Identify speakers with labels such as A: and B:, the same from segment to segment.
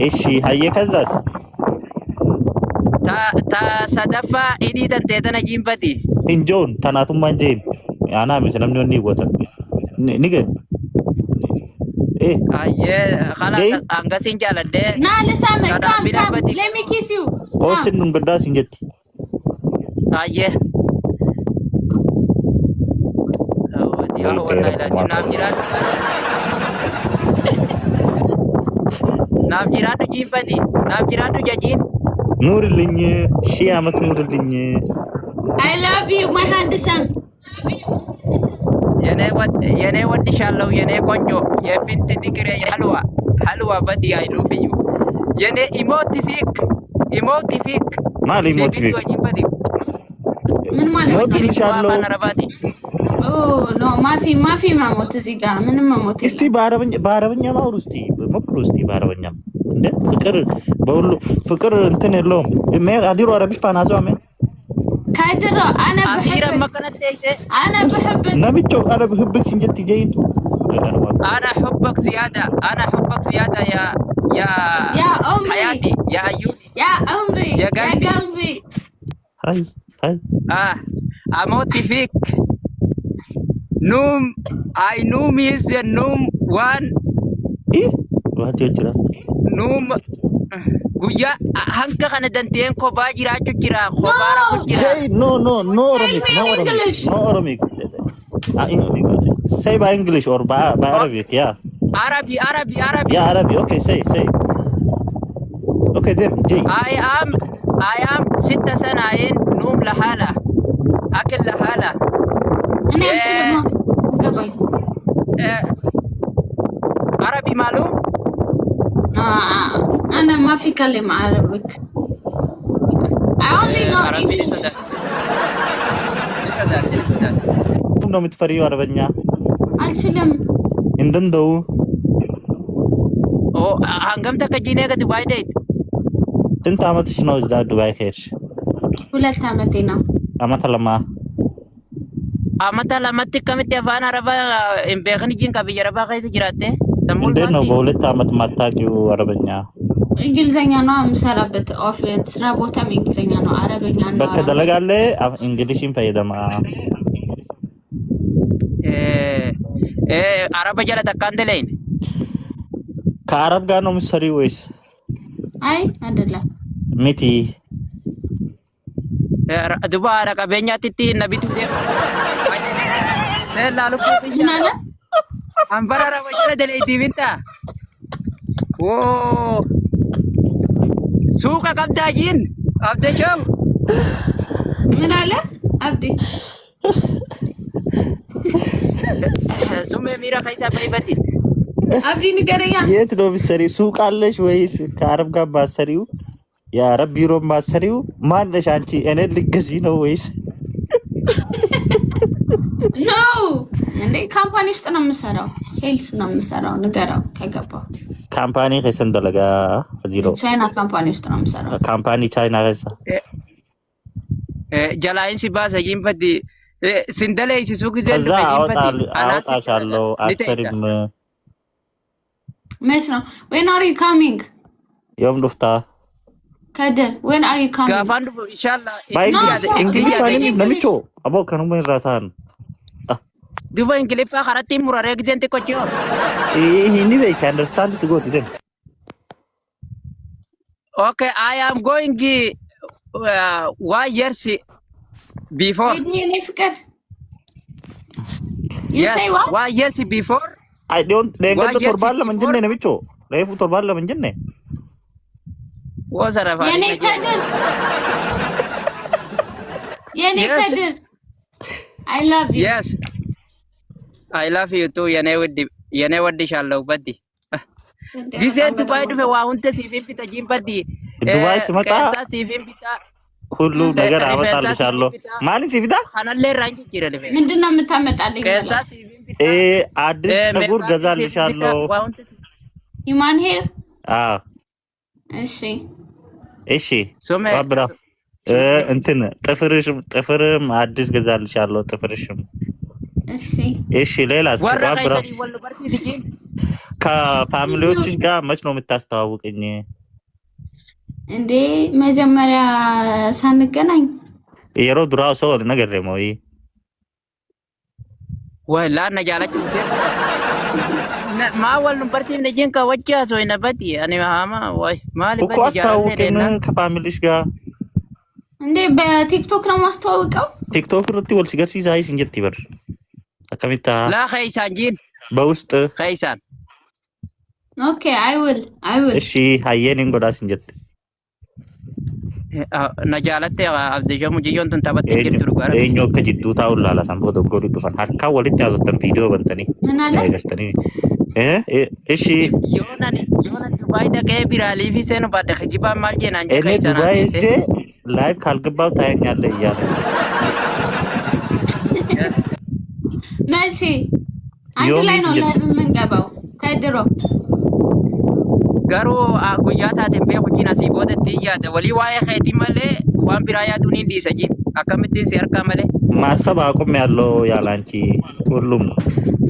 A: እሺ ሀየ ከዛስ
B: ታ ሰደፋ ኢዲ ተንተና ጂምበቲ
A: እንጆን ተናቱማ እንጀን አና ምንም ነው ወተ ንገ
B: አየ خلاص አንገሲን ጃለደ
C: ና ለሳመ ካም let me kiss you
A: ቆስን እንግዳስ እንጀት
B: አየ والله لا نام جيرانو جيبتي نام جيرانو جاجين
A: ኑርልኝ ሺህ አመት ኑርልኝ
C: I love you my handsome
B: የኔ ወድሻለሁ የኔ ቆንጆ የፊንት ዲግሪ ሐልዋ በዲ I love you የኔ ኢሞቲፊክ
A: ማሊ ኢሞቲፊክ
C: ምን ማለት ነው
A: ኢንሻአላህ
C: ኖ ማፊ ማሞት እዚህ ጋር ምንም ማሞት
A: እስቲ በአረብኛ ማውሩ እስቲ ሞክሩ እስቲ በአረብኛ እንደ ፍቅር እንትን የለውም አዲሩ አረብሽ ፋናሶ አሜን
C: ካድሮ انا
B: አሲራ መከነቴ
C: انا بحبك
A: ነብቾ انا بحبك እንጀት ይጀይን
B: انا حبك زياده يا
C: عمري
B: حياتي يا ايوبي
C: يا عمري
B: يا قلبي
A: هاي
B: اموت فيك نوم I نوم is the نوم one
A: واحد يجرا
B: نوم guya hanka kana danteen ko baajira jira khobara ko jira
A: no Arabic say by English or by Arabic yeah
B: Arabic
A: yeah Arabic okay say okay then Jay
B: I am 6 سنين نوم لحالة أكل لحالة
C: أنا أمشي قبل
B: عربي معلوم
C: أنا ما في كلم عربي I only know English
A: ነው የምትፈሪው አረበኛ
C: አልችልም
A: እንደው
B: አንገምተ ከጂኔ ከዱባይ ዴት
A: ስንት አመትሽ ነው እዛ ዱባይ ከሄድሽ
C: 2 አመቴ ነው
B: አመት ለማት ከመት ያፋና ረባ እምበኸን ጂን ከብየ ረባ ከይት ጅራቴ
A: እንዴት ነው በ2 አመት ማታቂው አረበኛ
C: እንግሊዘኛ ነው የምሰራበት ኦፊስ ስራ ቦታም እንግሊዘኛ ነው አረበኛ ነው
A: በከደለጋለ እንግሊሽን ፈይደማ
B: አረበ ጀለ ተካንደለኝ
A: ከአረብ ጋር ነው የምትሰሪው ወይስ
C: አይ አይደለም
A: ሚቲ
B: ዱባይ አረቀበኛ ትቲ ነቢቱ ላሉ
C: ምናለ
B: አንበራራ ወጀለ ደለይቲ ቢንታ ሱቃ ቀብዳጂን አብደቸው
C: ምን አለ አብዲ
B: ሱሜ ሚራ ከይታ በይበቲ
C: አብዲ ንገረኛ
A: የት ነው የምትሰሪው ሱቅ አለሽ ወይስ ከአረብ ጋር ባሰሪው የአረብ ቢሮ ባሰሪው ማለሽ አንቺ እኔ ልገዢ ነው ወይስ
C: ኖ እንዴ ካምፓኒ ውስጥ ነው የምሰራው ሴልስ ነው የምሰራው ንገራው ከገባው
A: ካምፓኒ ከሰንደለጋ ዚሮ
C: ቻይና ካምፓኒ ውስጥ ነው የምሰራው
A: ካምፓኒ ቻይና ከሳ
B: ጀላይን ሲባሰ ይምበዲ ሲንደለይ ሲሱቅ ዘንድ
A: በይምበዲ አላጣሻለሁ አትሰሪም
C: መች ነው when are you coming
A: يوم دفتا
C: كدر when are you coming
B: ጋፋንዱ ኢንሻአላህ
A: እንግሊዝ ነምቾ አቦ ከነሙ ይራታን
B: ዱባይ እንግሊፋ ኸራቲ ሙራሬ ግደንት ቆጮ
A: ይሄኒ በይ አንደርስታንድ ስጎት ይደን
B: okay I am going 1 years before
C: የኔ ፍቅር you say what
B: 1 years before
A: I don't dengar torballe menjenne nemicho refu torballe menjenne
B: ወዘረፋ
C: የኔ ከድር I love you
B: yes I love you too የኔ ወድሻለሁ በዲ ጊዜ ዱባይ ዱፈ ዋውንተ ሲፊን ቢታ ጂምበዲ
A: ዱባይ ስመጣ
B: ሲፊን ቢታ
A: ሁሉ ነገር አመጣልሻለሁ ማለት ሲፊታ
B: ካናለ ራንጂ ይረለፈ
C: ምንድነው የምታመጣልኝ
B: ከዛ ሲፊን ቢታ
A: አዲስ ፀጉር ገዛልሻለሁ
C: human hair እሺ
A: ባብራ እንትን ጥፍርም አዲስ ገዛልሻለሁ ጥፍርሽም እሺ ሌላስ ባብራ ከፋሚሊዎችሽ ጋር መች ነው የምታስተዋውቅኝ?
C: እንዴ መጀመሪያ ሳንገናኝ
A: የሮ ዱራው ሰው ነገር ደግሞ
B: ወላ ነጃለች ማወል ነው በርቲም ነጂን ከወጃ ሰው ነበት እኔ ማማ ወይ ማለት
A: እኮ አስተዋውቅኝ ከፋሚሊሽ ጋር።
C: እንዴ በቲክቶክ ነው ማስተዋውቀው።
A: ቲክቶክ ሩቲ ወልስ ገርሲ ሳይስ እንጀት ይበር አከሚታ
B: ላ ኸይሳን ጂን
A: በውስጥ
B: ኸይሳን
C: ኦኬ አይ ዊል
A: እሺ ሀየን እንጎዳስ እንጀት
B: ነጃለቴ አብደጀሙ ጂዮን ቱን ተበተ ጅርቱ ጋር
A: ኤኞ ከጅቱ ታውላ ላሳም ቦዶ ጎዱ ዱፋን ሀካ ወልት ያዘተን ቪዲዮ በንተኒ
C: ምን አለ
A: ገርተኒ እሺ
B: ዮናን ዱባይ ደቀ ቢራሊ ፊሰኑ ባደ ከጂባ ማልጀና እንጀ
A: እኔ ዱባይ እጄ ላይቭ ካልገባው ታየኛለህ እያለ
C: መቼ አንድ ላይ ነው ላይቭ የምንገባው ከድሮ
B: ጋሩ ጉያታ ደምቤ ሁጂና ሲቦተ ትያደ ወሊ ዋይ ኸይቲ ማለ ዋን ቢራያ ዱኒ ዲሰጂ አከምቲን ሲርካ ማለ
A: ማሰብ አቁም ያለው ያላንቺ ሁሉም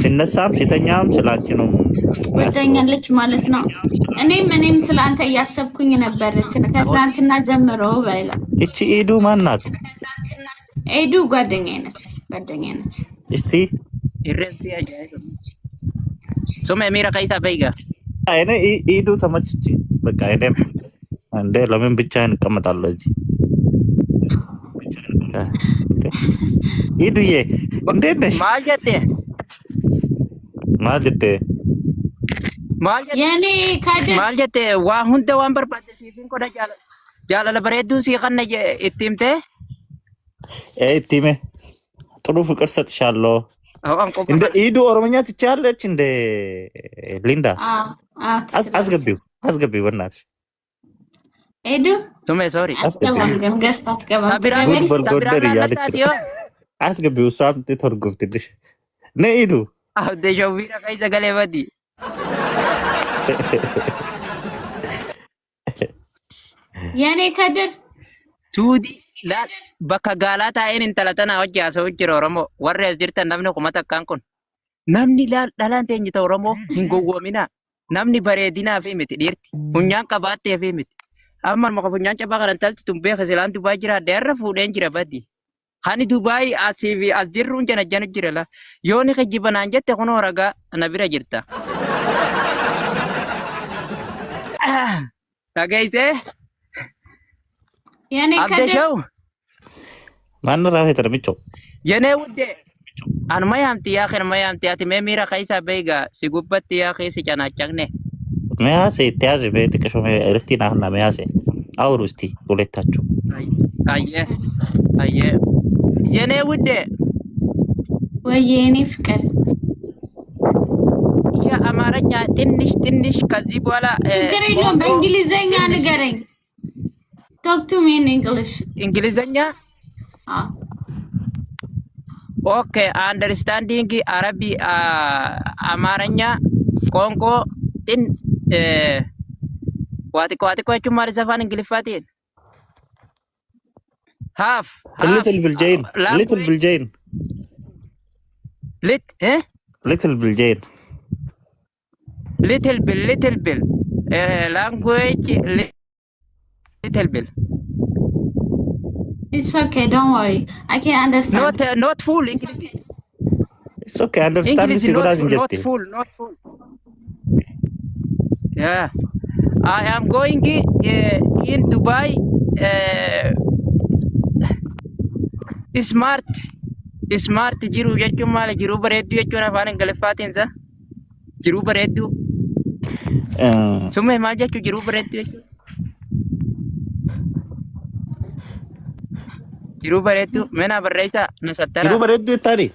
A: ሲነሳም ሲተኛም ስላንቺ ነው
C: ወደኛለች ማለት ነው። እኔም ስላንተ እያሰብኩኝ ነበር ከትናንትና ጀምሮ ባይላ።
A: እቺ ኤዱ ማን ናት?
C: ኤዱ ጓደኛዬ ነች።
A: እስቲ
B: ይረሲ አጃይብ ሱመ ሚራ ከይሳ በይጋ
A: እኔ ኤዱ ተመችቼ በቃ እኔም እንደ ለምን ብቻዬን እቀመጣለሁ እዚህ ኤዱዬ እንዴት ነሽ? ማልጀቴ
C: የኔ ካደ
B: ማልጀቴ ዋ ሁንደ ዋን በርባደ ሲፊን ቆዳ ጃላለ በሬዱ ሲኸነ እቲምቴ
A: እቲሜ ጥሩ ፍቅር ሰጥሻለሁ። እንደ ኢዱ ኦሮሞኛ ትቻለች እንደ ሊንዳ አስገቢው በእናትሽ
C: ኤዱ
B: ቱሜ ሶሪ
C: ገስታት ገባ
A: ጎደር እያለች አስገቢው እሷም ትተርጉምትልሽ ነ ኢዱ
B: አው ደጆ ቢራ ከይዘ ገሌ በዲ
C: የኔ ከድር
B: ሱዲ ላ በካ ጋላታ አይን እንተላተና ወጃ ሰው ጅሮ ኦሮሞ ወሬ ጅርተ ነምነ ቁመታ ካንኩን namni dhalaan teenye ta'u Oromoo hin gowwoomina. Namni bareedinaa fi miti dhiirti. Funyaan qabaattee fi miti. Amma maka funyaan cabaa kan talti tumbee kasilaan Dubaay jira addeerra fuudheen jira baddi. Kan Dubaay asii fi as jirruun jana jana jira la. Yooni kijibanaan jette kunoo ragaa na bira jirta. Dhageessee? Abdashaw?
A: Maanna raafee tarmichoo?
B: Jenee wuddee. An mayamti ya khin mayamti ati me mira kaisa beiga sigubatti ya khisi chana chagne
A: me hace te hace be te kasho me ertina na me hace aurusti boletacho
B: aye jene wude
C: ወየኔ ፍቅር
B: ያ አማርኛ ትንሽ ከዚህ በኋላ
C: ንገረኝ በእንግሊዘኛ ንገረኝ talk to me in english
B: እንግሊዘኛ Okay, understanding Arabic, Amaranya, Congo, tin, what you marry Zafan in Gilifatin? Half.
A: Little Biljane. Little Biljane. Little Biljane.
B: Little Bill. Language, Little Bill.
C: It's okay, don't worry. I can understand.
B: Not full English.
A: It's okay, understand
B: English not full. Yeah. I am going in Dubai. Smart jiru jechuun maal jiru bareedduu jechuun afaan Ingiliffaatiin sa jiru bareedduu. Summa maal jechuun jiru bareedduu jechuun. Jiru bareedduu mena barreessa na sattara.
A: Jiru bareedduu tani.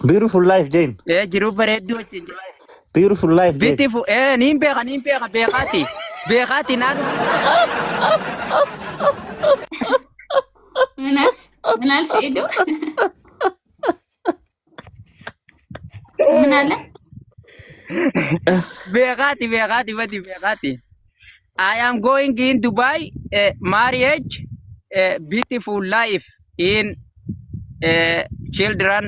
A: Beautiful life, Jane.
B: Jiru bareedduu jechuun.
A: Beautiful life, Jane.
B: Beautiful. Niin beeka beekati. Beekati naadu.
C: ምናልሽ ሄዶ ምን አለ
B: beekati. I am going in Dubai marriage beautiful life in children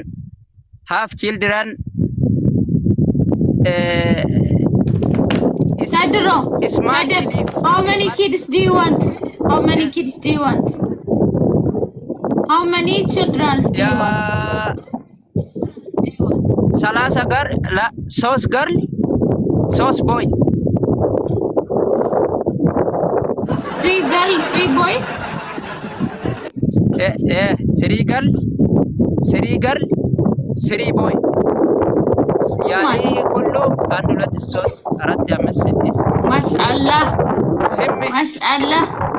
B: have children
C: Pedro.
B: Smart
C: Pedro.
B: believe.
C: How many kids do you want? How many kids do you want? How many children do you want?
B: Ya salasa gar la sos girl, sos boy.
C: 3 girl, 3 boy.
B: Three girl, 3 boy. Yani kullu andulat sos aratti amas sitis.
C: MashaAllah.
B: Simmi
C: MashaAllah.